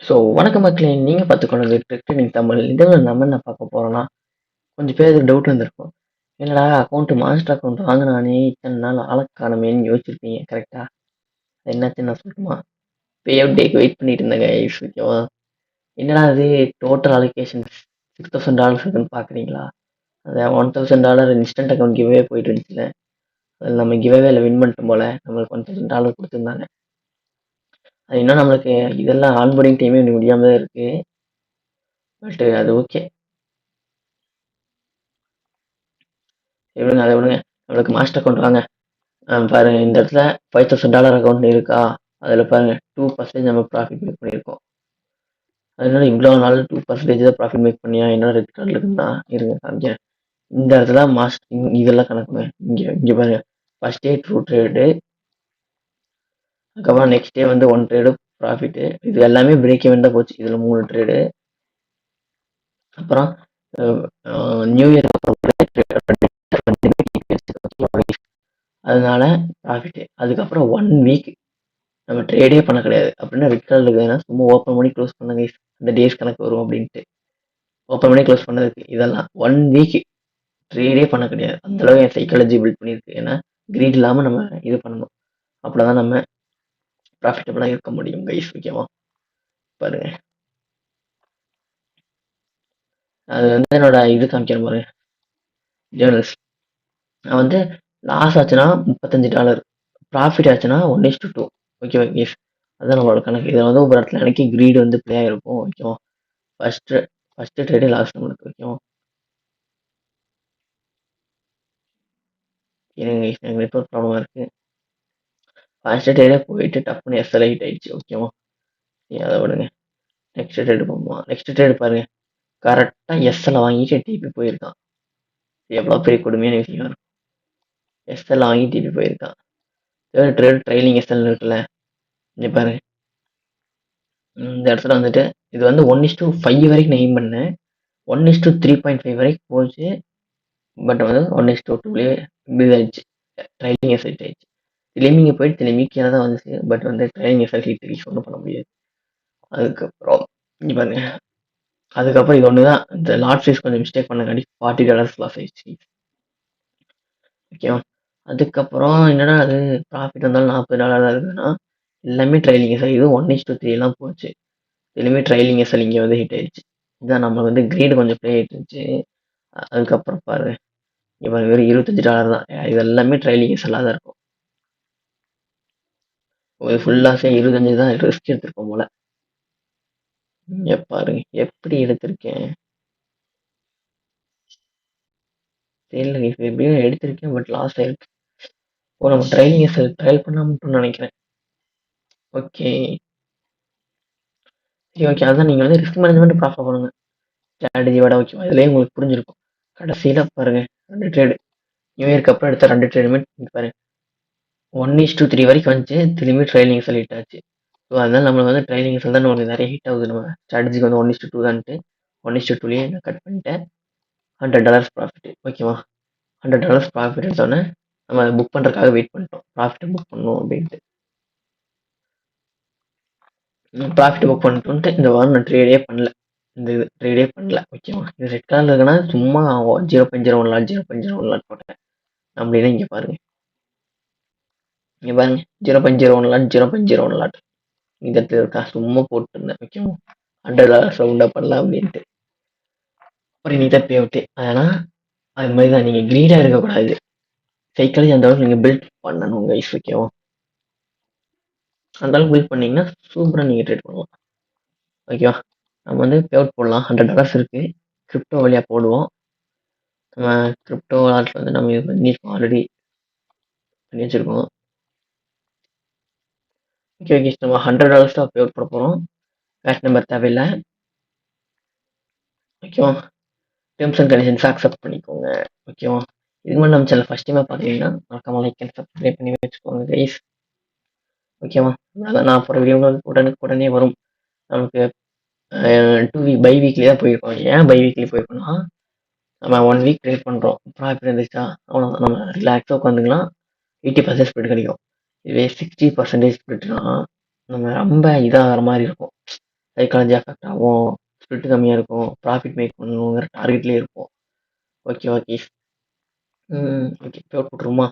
So வணக்கம் மக்களே! நீங்க பார்த்துக் கொண்டிருக்கிறது ட்ரெண்டிங் தமிழ். இதுல நம்ம என்ன பார்க்க போறோம்னா, கொஞ்சம் பேருக்கு டவுட் வந்திருக்கும். என்னடா மாஸ்டர் அக்கவுண்ட் வாங்குனானே இத்தன நாள் ஆள காணோமேன்னு யோசிச்சிருப்பீங்க. கரெக்ட்டா? என்னாச்சுன்னு நான் சொல்லட்டுமா? பே அவுட் டேக்கு வெயிட் பண்ணிட்டு இருந்தேன் கைஸ். ஓகேவா? என்னடா இது டோட்டல் அலோகேஷன் $6000 இருக்குன்னு பார்க்குறீங்களா? அது $1000 இன்ஸ்டன்ட் அக்கவுண்ட் கிவ்அவே போயிட்டு இருந்துச்சுல்ல. அதில நம்ம கிவ்அவேல வின் பண்ணிட்டோம் போல. நம்மளுக்கு $1000 குடுத்துருந்தாங்க. அது இன்னும் நம்மளுக்கு இதெல்லாம் ஆன்போர்டிங் டைமே இன்னும் முடியாம தான் இருக்கு. பட் அது ஓகே. விடுங்க அத விடுங்க. நம்மளுக்கு மாஸ்டர் அக்கவுண்ட் வாங்க. பாருங்க இந்த இடத்துல $5000 அக்கவுண்ட் இருக்கா? அதில பாருங்க 2% நம்ம ப்ராஃபிட் மேக் பண்ணியிருக்கோம். அதனால இவ்வளோ நாள் 2% தான் ப்ராஃபிட் மேக் பண்ணியா? என்னோட ரெட் கார்ட்ல இருக்குன்னா, இருங்க காமிக்கிறேன். இந்த இடத்துல இதெல்லாம் கணக்குங்க. இங்க இங்க பாருங்க. ஃபர்ஸ்ட் டே ட்ரூ ட்ரேடு, அதுக்கப்புறம் நெக்ஸ்ட் டே வந்து 1 ட்ரேடு ப்ராஃபிட். இது எல்லாமே பிரேக் ஈவன் தான் போச்சு. இதுல 3 ட்ரேடு. அப்புறம் நியூ இயர் அதனால ப்ராஃபிட். அதுக்கப்புறம் 1 வீக் நம்ம ட்ரேடே பண்ண கிடையாது. அப்படின்னா ரெட் கலர்ல இருக்குதுன்னா சும்மா ஓப்பன் பண்ணி க்ளோஸ் பண்ணுங்க. அந்த டேஸ் கணக்கு வரும் அப்படின்ட்டு. ஓப்பன் பண்ணி க்ளோஸ் பண்ணதுக்கு இதெல்லாம் 1 வீக் ட்ரேடே பண்ண கிடையாது. அந்த அளவு என் சைக்காலஜி பில்ட் பண்ணியிருக்கு. ஏன்னா கிரீட் இல்லாம நம்ம இது பண்ணணும். அப்படிதான் நம்ம ப்ராஃபிட்டபிளா இருக்க முடியும் கைஸ். ஓகேவா? பாருங்க. அது வந்து என்னோட இது காமிக்கிற பாருங்க. ஜேர்னல்ஸ். நான் வந்து லாஸ் ஆச்சுன்னா $35, ப்ராஃபிட் ஆச்சுன்னா 1:2. ஓகேவா கைஸ்? அதான் நம்மளோட கணக்கு. இதில் வந்து ஒவ்வொரு இடத்துல எனக்கு கிரீடு வந்து ப்ளே ஆகிருக்கும். ஓகேவா? ஃபர்ஸ்ட் ஃபர்ஸ்ட் ட்ரேடே லாஸ் நம்மளுக்கு. ஓகேவா? இருங்க கைஸ், எனக்கு நெட்வொர்க் ப்ராப்ளமாக இருக்கு. ஃபர்ஸ்ட் ட்ரேடே போயிட்டு டப்புன்னு எஸ்எல் ஹிட் ஆயிடுச்சு. ஓகேவா? அதை விடுங்க. நெக்ஸ்ட் ட்ரேடு போவோமா? நெக்ஸ்ட் ட்ரேடு பாருங்க. கரெக்டாக எஸ்எல் வாங்கிட்டு டிபி போயிருக்கான். எவ்வளோ பெரிய கொடுமையான விஷயம் இருக்கும். எஸ்எல் வாங்கி டிபி போயிருக்கான். தேர்ட் ட்ரேட் ட்ரைலிங் எஸ்எல் இருக்குல்ல, இங்க பாருங்க. இந்த இடத்துல வந்துட்டு இது வந்து 1:5 வரைக்கும் நான் எய்ம் பண்ணேன். 1:3.5 வரைக்கும் போச்சு. பட் வந்து 1:2லேயே இப்படி ஆயிடுச்சு. ட்ரைலிங் எஸ்எல் ஆயிடுச்சு. திரும்பி போயிட்டு திரும்பி கீழே தான் வந்துச்சு. பட் வந்து ட்ரைலிங் எஸ்எல் ஹீட் ஒன்றும் பண்ண முடியாது. அதுக்கப்புறம் இங்க பாருங்க. அதுக்கப்புறம் இது ஒன்று தான். இந்த லாட் ஃபீஸ் கொஞ்சம் மிஸ்டேக் பண்ணங்காட்டி $40 லாஸ் ஆயிடுச்சு. ஓகேவா? அதுக்கப்புறம் என்னடா அது ப்ராஃபிட் வந்தாலும் $40 தான் இருக்குதுன்னா, எல்லாமே ட்ரைலிங் எஸ்எல். இது 1:3 எல்லாம் போச்சு. இதுலையுமே ட்ரைலிங் எஸ்எல் இங்கே வந்து ஹிட் ஆயிடுச்சு. இதான் நம்ம வந்து கிரீடு கொஞ்சம் ப்ளே ஆகிட்டு இருந்துச்சு. அதுக்கப்புறம் பாரு, இங்கே பாருங்க வெறும் $25 தான். இது எல்லாமே ட்ரைலிங் எஸ்எல்லாக தான் இருக்கும். ஒரு ஃபுல்லாக 25 தான் ரிஸ்க் எடுத்திருப்போம் போல. இங்கே பாருங்க எப்படி எடுத்திருக்கேன். தெரியல, இப்போ எப்படியோ எடுத்திருக்கேன். பட் லாஸ் ஆயிருக்கு. ஓ, நம்ம ட்ரைலிங் எஸ்எல் ட்ரையல் பண்ணாமட்டோம்னு நினைக்கிறேன். ஓகே சரி, ஓகே. அதான் நீங்கள் வந்து ரிஸ்க் மேனேஜ்மெண்ட் ப்ராப்பராக பண்ணுங்க. ஸ்ட்ராட்டஜியோட ஓகேவா? இதுலேயே உங்களுக்கு புரிஞ்சிருக்கும். கடைசியில் பாருங்க 2 ட்ரேடு நியூ இயர்க்கு அப்புறம் எடுத்த 2 ட்ரேடுமே பாருங்க 1:3 வரைக்கும் வந்துச்சு. திரும்பி ட்ரைலிங் எஸ்எல் ஹிட் ஆச்சு. ஸோ அதனால நம்மளுக்கு வந்து ட்ரைலிங் எஸ்எல் தான் நமக்கு நிறைய ஹிட் ஆகுது. நம்ம ஸ்ட்ராட்டஜிக்கு வந்து 1:2 தான்ட்டு 1:2லேயே நான் கட் பண்ணிட்டேன். $100 ப்ராஃபிட். ஓகேவா? $100 ப்ராஃபிட் எடுத்தோன்னே நம்ம அதை புக் பண்ணுறதுக்காக வெயிட் பண்ணிட்டோம். ப்ராஃபிட்டை புக் பண்ணணும் அப்படின்ட்டு. ப்ராஃபிட் புக் பண்ணிட்டு இந்த வாரம் நான் ட்ரேடே பண்ணல. இந்த இது ட்ரேடே பண்ணல. ஓகேவா? இது ரெட் கலரில் இருக்குன்னா சும்மா 0.01 லாட் 0.01 லாட் போட்டேன். அப்படின்னா இங்கே பாருங்க. இங்கே பாருங்க 0.01 லாட் 0.01 லாட் இந்த இடத்துல இருக்கா. சும்மா போட்டுருந்தேன். ஓகேவா? $100 ரவுண்டாக பண்ணலாம் அப்படின்ட்டு. அப்புறம் நீ தான் பே அவுட்டு. ஆனால் அது மாதிரி தான் நீங்கள் க்ரீடாக இருக்கக்கூடாது. சைக்காலஜி அந்த அளவுக்கு நீங்கள் பில்ட் பண்ணணும் கைஸ். ஓகேவா? அந்த அளவுக்கு பில்ட் பண்ணீங்கன்னா சூப்பராக நீங்கள் ட்ரேட் பண்ணலாம். ஓகேவா? நம்ம வந்து பே அவுட் போடலாம். $100 இருக்குது. கிரிப்டோ வழியாக போடுவோம். நம்ம கிரிப்டோ வாலெட்டில் வந்து நம்ம இது பண்ணியிருக்கோம். ஆல்ரெடி பண்ணி வச்சுருக்கோம். ஓகே ஓகே, நம்ம $100 தான் பே அவுட் போட போகிறோம். கேஷ் நம்பர் தேவையில்லை. ஓகேவா? டெர்ம்ஸ் அண்ட் கண்டிஷன்ஸ் அக்செப்ட் பண்ணிக்கோங்க. ஓகேவா? இதுக்கு முன்னாடி நம்ம சேனல் ஃபஸ்ட் டைமாக பார்த்தீங்கன்னா மறக்காம லைக் அண்ட் சப்ஸ்கிரைப் பண்ணி வச்சுக்கோங்க கைஸ். ஓகேவா? அதான் நான் போகிற வீடியோ உடனே வரும். நமக்கு 2 வீக் பை வீக்லி தான் போயிருக்கோம். ஏன் பை வீக்லி போயிருக்கோம்னா, நம்ம 1 வீக் ட்ரேட் பண்ணுறோம். ப்ராஃபிட் இருந்துச்சா அவ்வளோதான். நம்ம ரிலாக்ஸாக உட்காந்துக்கலாம். 80% ஸ்ப்ரெட் கிடைக்கும். இதுவே 60% ஸ்ப்ரெட்னா நம்ம ரொம்ப இதாகிற மாதிரி இருக்கும். சைக்காலஜி அஃபெக்ட் ஆகும். ஸ்பிரிட் கம்மியா இருக்கும். ப்ராஃபிட் மேக் பண்ணணுங்கிற டார்கெட்லயே இருப்போம். ஓகேவா கைஸ்? ஓகே. பே அவுட் போட்டுருவோமா?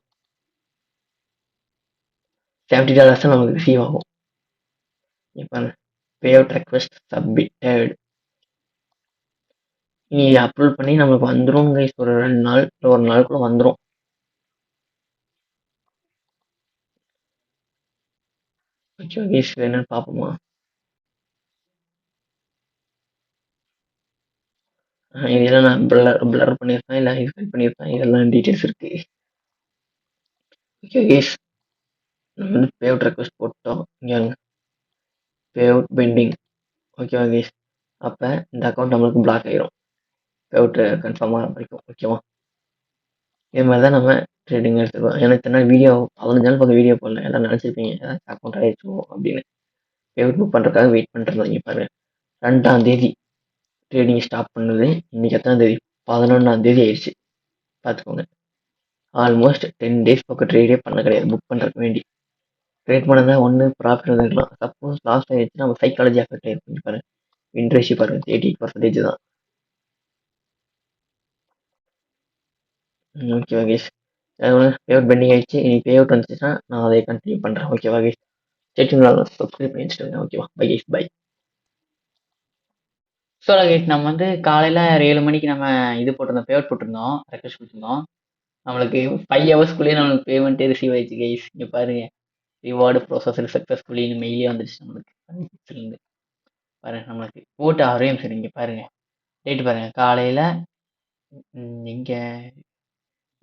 $70 தான் நமக்கு ரிசீவ் ஆகும். இப்ப பே அவுட் ரெக்வெஸ்ட் சப்மிட்டட். இனி அப்லோட் பண்ணி நமக்கு வந்துரும் கைஸ். ஒரு 2 நாள் இல்ல 1 நாளுக்குள்ள வந்துரும். ஓகே கைஸ், என்னன்னு பார்ப்போமா? இதெல்லாம் நான் பிளர் பண்ணியிருப்பேன், இல்ல ஹைட் பண்ணியிருப்பேன். இதெல்லாம் டீடைல்ஸ் இருக்கு. ஓகே கைஸ், நம்ம வந்து பே அவுட் ரெக்வெஸ்ட் போட்டோம். இங்க பே அவுட் பெண்டிங். ஓகேவா கைஸ்? அப்ப இந்த அக்கௌண்ட் நம்மளுக்கு பிளாக் ஆயிரும். பே அவுட் கன்ஃபார்ம் ஆகிற வரைக்கும். ஓகேவா? இது மாதிரி தான் நம்ம ட்ரேடிங் எடுத்துருக்கோம். ஏன்னா இத்தனை நாள் வீடியோ 15 நாள் பக்கம் வீடியோ போடல. எல்லாம் நினச்சிருப்பீங்க ஏதாச்சும் அக்கௌண்ட் ஆயிடுச்சோ அப்படின்னு. பே அவுட் புக் பண்ணுறதுக்காக வெயிட் பண்ணிருந்தீங்க பாருங்க. 2ஆம் தேதி ட்ரேடிங் ஸ்டாப் பண்ணுது. இன்னைக்கு எத்தனாம் தேதி? 11ஆம் தேதி ஆயிடுச்சு. பார்த்துக்கோங்க. ஆல்மோஸ்ட் 10 டேஸ் பக்கம் ட்ரேடே பண்ண கிடையாது புக் பண்ணுறதுக்கு வேண்டி. ட்ரேட் பண்ணதா ஒன்று ப்ராஃபிட் வந்துருக்கலாம். சப்போஸ் லாஸ்ட் ஆயிடுச்சு நம்ம சைக்காலஜி அஃபெக்ட் ஆயிருக்கும் பாருங்க. வின் ரேஷியோ பாருங்க 38% தான். ஓகேவா கைஸ்? பே அவுட் பெண்டிங் ஆயிடுச்சு. இனி பே அவுட் வந்துச்சுன்னா நான் அதை கண்டினியூ பண்ணுறேன். ஓகேவா கைஸ்? சப்ஸ்கிரைப் பண்ணி வச்சுக்கோங்க. ஓகேவா? Bye guys, bye. So guys, நம்ம வந்து காலையில் 7 மணிக்கு நம்ம இது போட்டிருந்தோம், பே அவுட் போட்டிருந்தோம், ரெக்வஸ்ட் கொடுத்துருந்தோம். நம்மளுக்கு 5 ஹவர்ஸ்க்குள்ளேயே நம்மளுக்கு பேமெண்ட்டே ரிசீவ் ஆயிடுச்சு கைஸ். இங்கே பாருங்க, ரிவார்டு ப்ரோசஸர் சக்ஸஸ்ஃபுல்லின்னு மெயிலே வந்துடுச்சு நம்மளுக்கு. இருந்து பாருங்க, நம்மளுக்கு போட்டு ஆறே நிமிஷம். இங்கே பாருங்க, டேட் பாருங்க, காலையில் இங்கே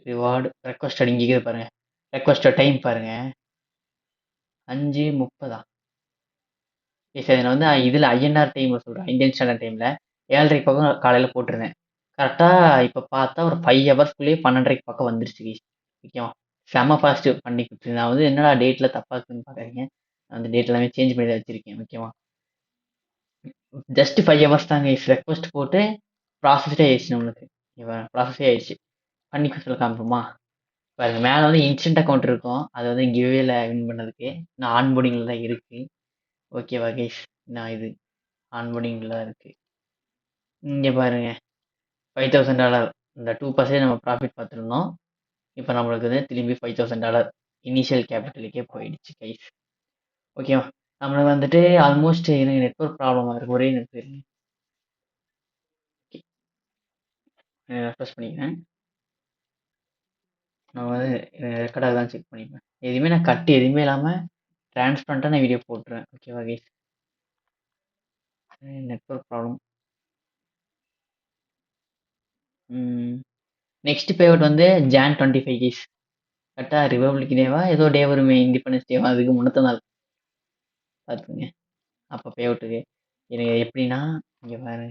ரிவார்டு ரெக்வஸ்டட் இங்கே இருக்குது பாருங்க. ரெக்வஸ்டட் டைம் பாருங்க 5:30. சரி, நான் வந்து இதில் ஐஎன்ஆர் டைமில் சொல்கிறேன், இந்தியன் ஸ்டாண்டர்ட் டைமில் 7:30 பக்கம் காலையில் போட்டிருந்தேன். கரெக்டாக இப்போ பார்த்தா ஒரு 5 ஹவர்ஸ்க்குள்ளேயே 12:30 பக்கம் வந்துருச்சு கைஸ். ஓகேவா? செம்ம ஃபாஸ்ட்டு பண்ணி கொடுத்துருங்க. நான் வந்து என்னடா டேட்டில் தப்பாக இருக்குன்னு பார்க்குறீங்க. நான் அந்த டேட் எல்லாமே சேஞ்ச் பண்ணி தான் வச்சுருக்கேன். ஓகேவா? ஜஸ்ட் 5 ஹவர்ஸ் தாங்க கைஸ். ரெக்வஸ்ட் போட்டு ப்ராசஸ்டே ஆயிடுச்சு நம்மளுக்கு. ஓகேவா? ப்ராசஸே ஆயிடுச்சு. பண்ணி கொடுத்துல காமிப்போமா? பாருங்க, மேலே வந்து இன்ஸ்டன்ட் அக்கௌண்ட் இருக்கும். அது வந்து கிவ்வேல வின் பண்ணதுக்கு. நான் ஆன்போர்டிங்கில் தான் இருக்குது. ஓகேவா கைஸ்? நான் இது ஆன்போர்டிங்கில் தான் இருக்குது. இங்கே பாருங்க, $5,000. இந்த 2% நம்ம ப்ராஃபிட் பார்த்துருந்தோம். இப்போ நம்மளுக்கு வந்து திரும்பி $5,000 இனிஷியல் கேபிட்டலுக்கே போயிடுச்சு கைஸ். ஓகேவா? நம்மளுக்கு வந்துட்டு ஆல்மோஸ்ட் எனக்கு நெட்வொர்க் ப்ராப்ளமாக இருக்குது. ஒரே நெட்வொர்க் ரெஃப்ரெஷ் பண்ணிக்கிறேன். நான் வந்து ரெக்கார்டாக தான் செக் பண்ணிப்பேன். எதுவுமே நான் கட்டு எதுவுமே இல்லாமல் டிரான்ஸ்பரண்ட்டாக நான் வீடியோ போட்டுருவேன். ஓகேவா guys? Network problem. Next payment வந்து Jan 25 கைஸ். கரெக்டாக ரிபப்ளிக் டேவா ஏதோ டே வருமே, இண்டிபெண்டன்ஸ் டேவா, அதுக்கு முன்னத்த நாள் பார்த்துங்க. அப்போ பே அவுட்டுக்கு எனக்கு எப்படின்னா, இங்கே பாரு,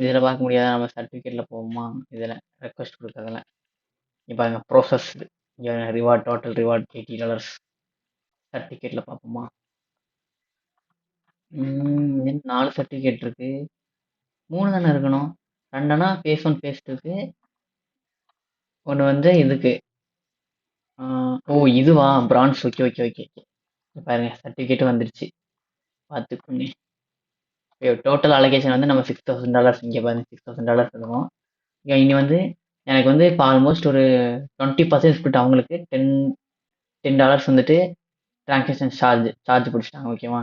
இதில் பார்க்க முடியாத, நம்ம சர்டிஃபிகேட்டில் போவோமா, இதில் ரெக்வஸ்ட் கொடுக்குறதுல இப்போ பாருங்க, ப்ரோசஸ்டு இங்கே ரிவார்ட், டோட்டல் ரிவார்ட் $80. சர்டிஃபிகேட்டில் பார்ப்போமா? 4 சர்டிஃபிகேட் இருக்குது. 3 தானே இருக்கணும். 2னா ஃபேஸ் 1 ஃபேஸ் 2க்கு, ஒன்று வந்து இதுக்கு. ஓ இதுவா, France. Okay okay okay okay. பாருங்க, சர்டிஃபிகேட்டும் வந்துருச்சு, பார்த்துக்கோங்க. டோட்டல் அலோகேஷன் வந்து நம்ம $6,000. இங்கே பாருங்க, $6,000 இருக்கும். இனி வந்து எனக்கு வந்து இப்போ ஆல்மோஸ்ட் ஒரு 20% ஸ்பிட் அவங்களுக்கு $10 வந்துட்டு டிரான்சாக்ஷன் சார்ஜ் பிடிச்சிட்டாங்க. ஓகேவா?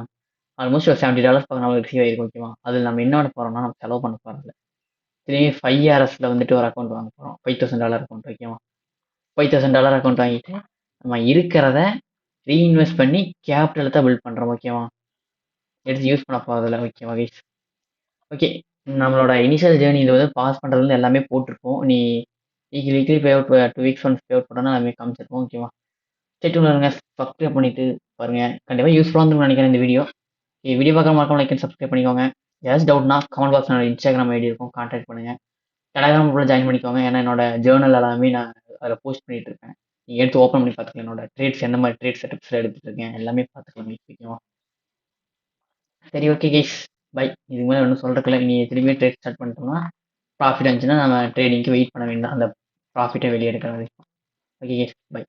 ஆல்மோஸ்ட் ஒரு $70 பக்கம் நம்மளுக்கு ரிசீவ் ஆகிருக்கும். ஓகேவா? அதில் நம்ம என்ன பண்ண போகிறோம்னா, நம்ம செலவு பண்ண போகிறதில்ல. திரும்பி 5RSல வந்துட்டு ஒரு அக்கௌண்ட் வாங்க போகிறோம், $5,000 அக்கௌண்ட். ஓகேவா? $5,000 அக்கௌண்ட் வாங்கிட்டு நம்ம இருக்கிறத ரீஇன்வெஸ்ட் பண்ணி கேபிட்டலை தான் பில்ட் பண்ணுறோம். ஓகேவா? எடுத்து யூஸ் பண்ண போகிறதில்ல. ஓகேவா கைஸ்? ஓகே, நம்மளோட இனிஷியல் ஜேர்னி இது வந்து பாஸ் பண்ணுறதுலேருந்து எல்லாமே போட்டிருப்போம். நீ weekly pay out 2 weeks once pay out பண்ணோன்னா எல்லாமே காமிச்சிருப்போம். ஓகேவா? ஸ்டே இருங்க, சப்ஸ்கிரைப் பண்ணிட்டு பாருங்க. கண்டிப்பாக யூஸ்ஃபுல்லாக இருந்துன்னு நினைக்கிறேன் இந்த வீடியோ. வீடியோ பார்க்க மறக்காம லைக் அண்ட் சப்ஸ்கிரைப் பண்ணிக்கோங்க. ஏதாச்சும் டவுட்னா கமெண்ட் பாக்ஸ் என்னோட இன்ஸ்டாகிராம் ஐடி இருக்கும், கான்டாக்ட் பண்ணுங்க. டெலிகிராம் கூட ஜாயின் பண்ணிக்கோங்க. ஏன்னா என்னோட ஜேர்னல் எல்லாமே நான் அதில் போஸ்ட் பண்ணிட்டு இருக்கேன். நீங்கள் எடுத்து ஓப்பன் பண்ணி பார்த்துக்கலாம். என்னோட ட்ரேட்ஸ் எந்த மாதிரி ட்ரேட் செட்டப்ஸில் எடுத்துட்டு இருக்கேன் எல்லாமே பார்த்துக்கலாம். ஓகேவா? சரி, ஓகே கைஸ், பை. இதுக்கு மேலே ஒன்றும் சொல்கிறதுக்குல. இனி திரும்பி ட்ரேட் ஸ்டார்ட் பண்ணிட்டோம்னா ப்ராஃபிட் இருந்துச்சுன்னா நம்ம ட்ரேடிங்க்கு வெயிட் பண்ண வேண்டாம், அந்த ப்ராஃபிட்டை வெளியே எடுக்கிற வரைக்கும். Okay guys, by.